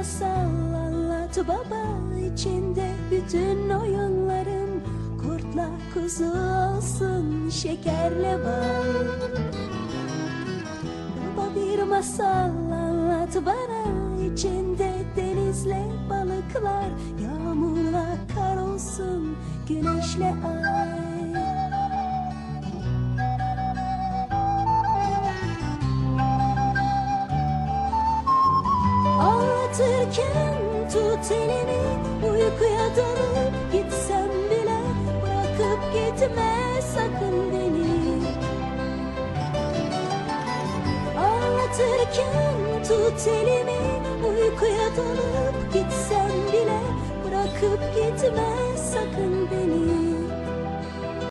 masal anlat baba, içinde bütün oyunların. Kurtla kuzu olsun, şekerle bal. Baba bir masal anlat bana, içinde denizle balıklar. Yağmurla kar olsun, güneşle ay. Anlatırken tut elini, uykuya dalıp gitsem bile bırakıp gitme sakın beni. Anlatırken tut elimi, uykuya dalıp gitsem bile bırakıp